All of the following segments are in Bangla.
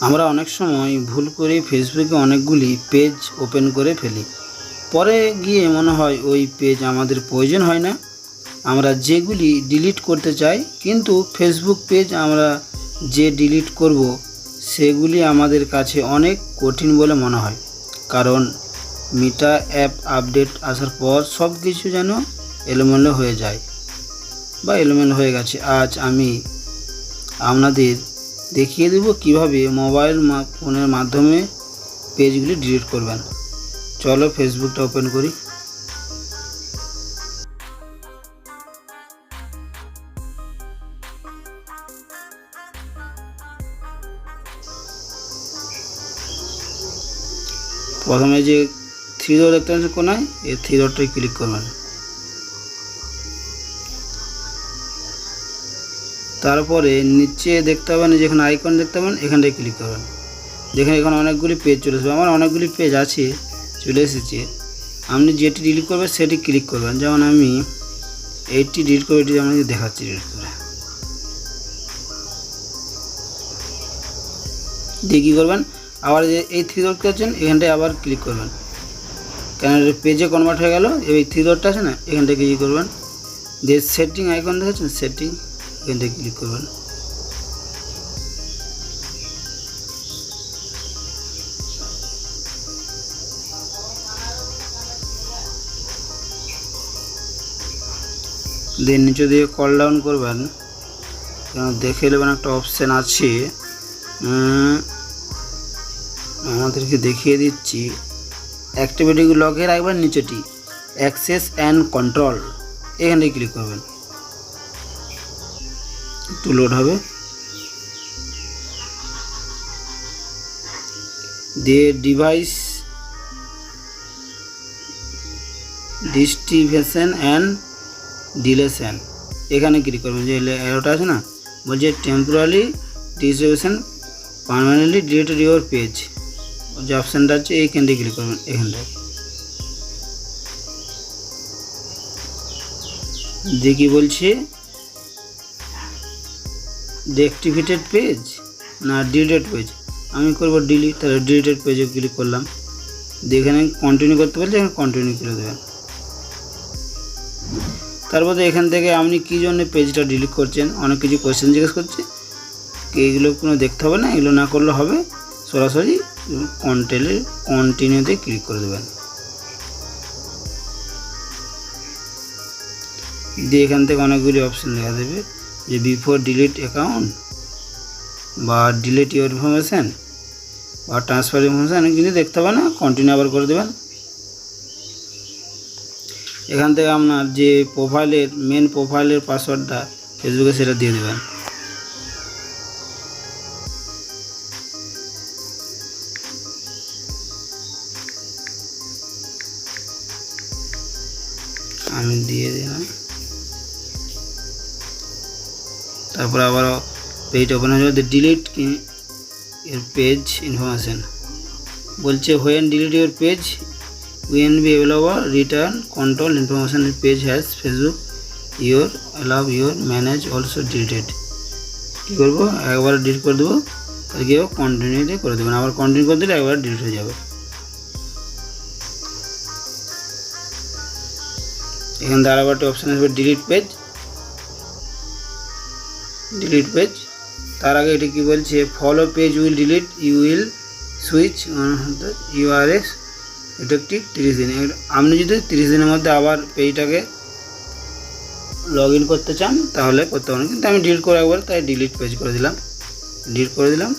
আমরা অনেক সময় ভুল করে ফেসবুকে অনেকগুলি পেজ ওপেন করে ফেলি। পরে গিয়ে মনে হয় ওই পেজ আমাদের প্রয়োজন হয় না। আমরা যেগুলি ডিলিট করতে চাই, কিন্তু ফেসবুক পেজ আমরা যে ডিলিট করব সেগুলি আমাদের কাছে অনেক কঠিন বলে মনে হয়। কারণ মিটা অ্যাপ আপডেট আসার পর সব কিছু যেন এলোমেলো হয়ে যায় বা এলোমেলো হয়ে গেছে। আজ আমি আপনাদের দেখিয়ে দেব কিভাবে মোবাইল ফোনের মাধ্যমে পেজগুলি ডিলিট করবেন। চলো ফেসবুকটা ওপেন করি। প্রথমে যে থ্রি ডট দেখতে পাচ্ছেন কোনায়, এই থ্রি ডটটায় ক্লিক করবেন। তারপরে নিচে দেখতে পাবেন যেখানে আইকন দেখতে পাবেন, এখানটায় ক্লিক করবেন। দেখেন এখানে অনেকগুলি পেজ চলে আসবে। আমার অনেকগুলি পেজ আছে, চলে এসেছে। আপনি যেটি ডিলিট করবেন সেটি ক্লিক করবেন। যেমন আমি এইটি ডিলিট করে এটি আপনাকে দেখাচ্ছি ডিলিট করে। দিয়ে কী করবেন, আবার যে এই থ্রি ডট করছেন এখানটায় আবার ক্লিক করবেন, কেন পেজে কনভার্ট হয়ে গেল। এই থ্রি ডটটা আছে না, এখানটায় ক্লিক করবেন। দিয়ে সেটিং আইকন দেখাচ্ছেন, সেটিং, এখানটায় ক্লিক করবেন। দিয়ে নিচে দিয়ে কল ডাউন করবেন, দেখে নেবেন একটা অপশান আছে, আমাদেরকে দেখিয়ে দিচ্ছি। অ্যাক্টিভিটি লকে রাখবেন, নিচেটি অ্যাক্সেস অ্যান্ড কন্ট্রোল, এখানে ক্লিক করবেন। একটু লোড হবে। দিয়ে ডিভাইস ডিস্ট্রিবিউশন অ্যান্ড ডিলেশন, এখানে ক্লিক করবেন। যে এরোটা আছে না, বলছে temporary distribution permanently deleted your page, যে অপশানটা আছে এইখানটায় ক্লিক করবেন। এখানটায় দেখি বলছে ডিঅ্যাক্টিভেটেড পেজ না ডিলিটেড পেজ। আমি করব ডিলিট, তাহলে ডিলিটেড পেজে ক্লিক করলাম। এখানে কন্টিনিউ করতে বলছে, এখানে কন্টিনিউ করে দেবেন। তারপরে এখান থেকে আপনি কী জন্য পেজটা ডিলিট করছেন, অনেক কিছু কোয়েশ্চেন জিজ্ঞেস করছে। এইগুলো কোনো দেখতে হবে না, এগুলো না করলে হবে। সরাসরি কন্টিনিউতে ক্লিক করে দেবেন। দিয়ে এখান থেকে অনেকগুলি অপশান দেখা দেবে, যে বিফোর ডিলিট অ্যাকাউন্ট বা ডিলিট ইউর ইনফরমেশান বা ট্রান্সফার ইনফরমেশান, অনেক কিছু দেখতে হবে না, কন্টিনিউ আবার করে দেবেন। এখান থেকে আপনার যে মেন প্রোফাইলের পাসওয়ার্ডটা ফেসবুকে, সেটা দিয়ে দেবেন। আমি দিয়ে দিলাম। তারপর আবার পেজ ওপেন হয়ে যাবে। ডিলিট ইউর পেজ ইনফরমেশান বলছে, when delete your page will be available return control information page has Facebook your allow your manage also deleted. কী করবো, একবার ডিলিট করে দেবো, তাহলে কি কন্টিনিউতে করে দেবেন। আবার কন্টিনিউ করে দিলে একবার ডিলিট হয়ে যাবে। এখান থেকে আরেকটা অপশান আসবে ডিলিট পেজ। ডিলিট পেজ, তার আগে এটি কী বলছে, follow page will delete, you will switch yours effective 30 দিন। আপনি যদি 30 দিনের মধ্যে আবার পেজটাকে লগ ইন করতে চান তাহলে করতে পারেন, কিন্তু আমি ডিলিট করে একবার, তাই ডিলিট পেজ করে দিলাম। ডিলিট করে দিলাম,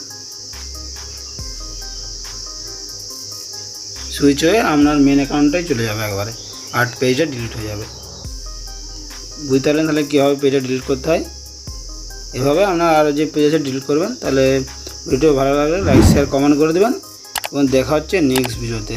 সুইচ হয়ে আপনার মেন অ্যাকাউন্টটাই চলে যাবে একবারে, আর পেজটা ডিলিট হয়ে যাবে। বুঝতে পারলেন তাহলে কীভাবে পেজটা ডিলিট করতে হয়। এভাবে আপনার আরও যে পেজ আছে ডিলিট করবেন। তাহলে ভিডিও ভালো লাগলে লাইক শেয়ার কমেন্ট করে দেবেন, এবং দেখা হচ্ছে নেক্সট ভিডিওতে।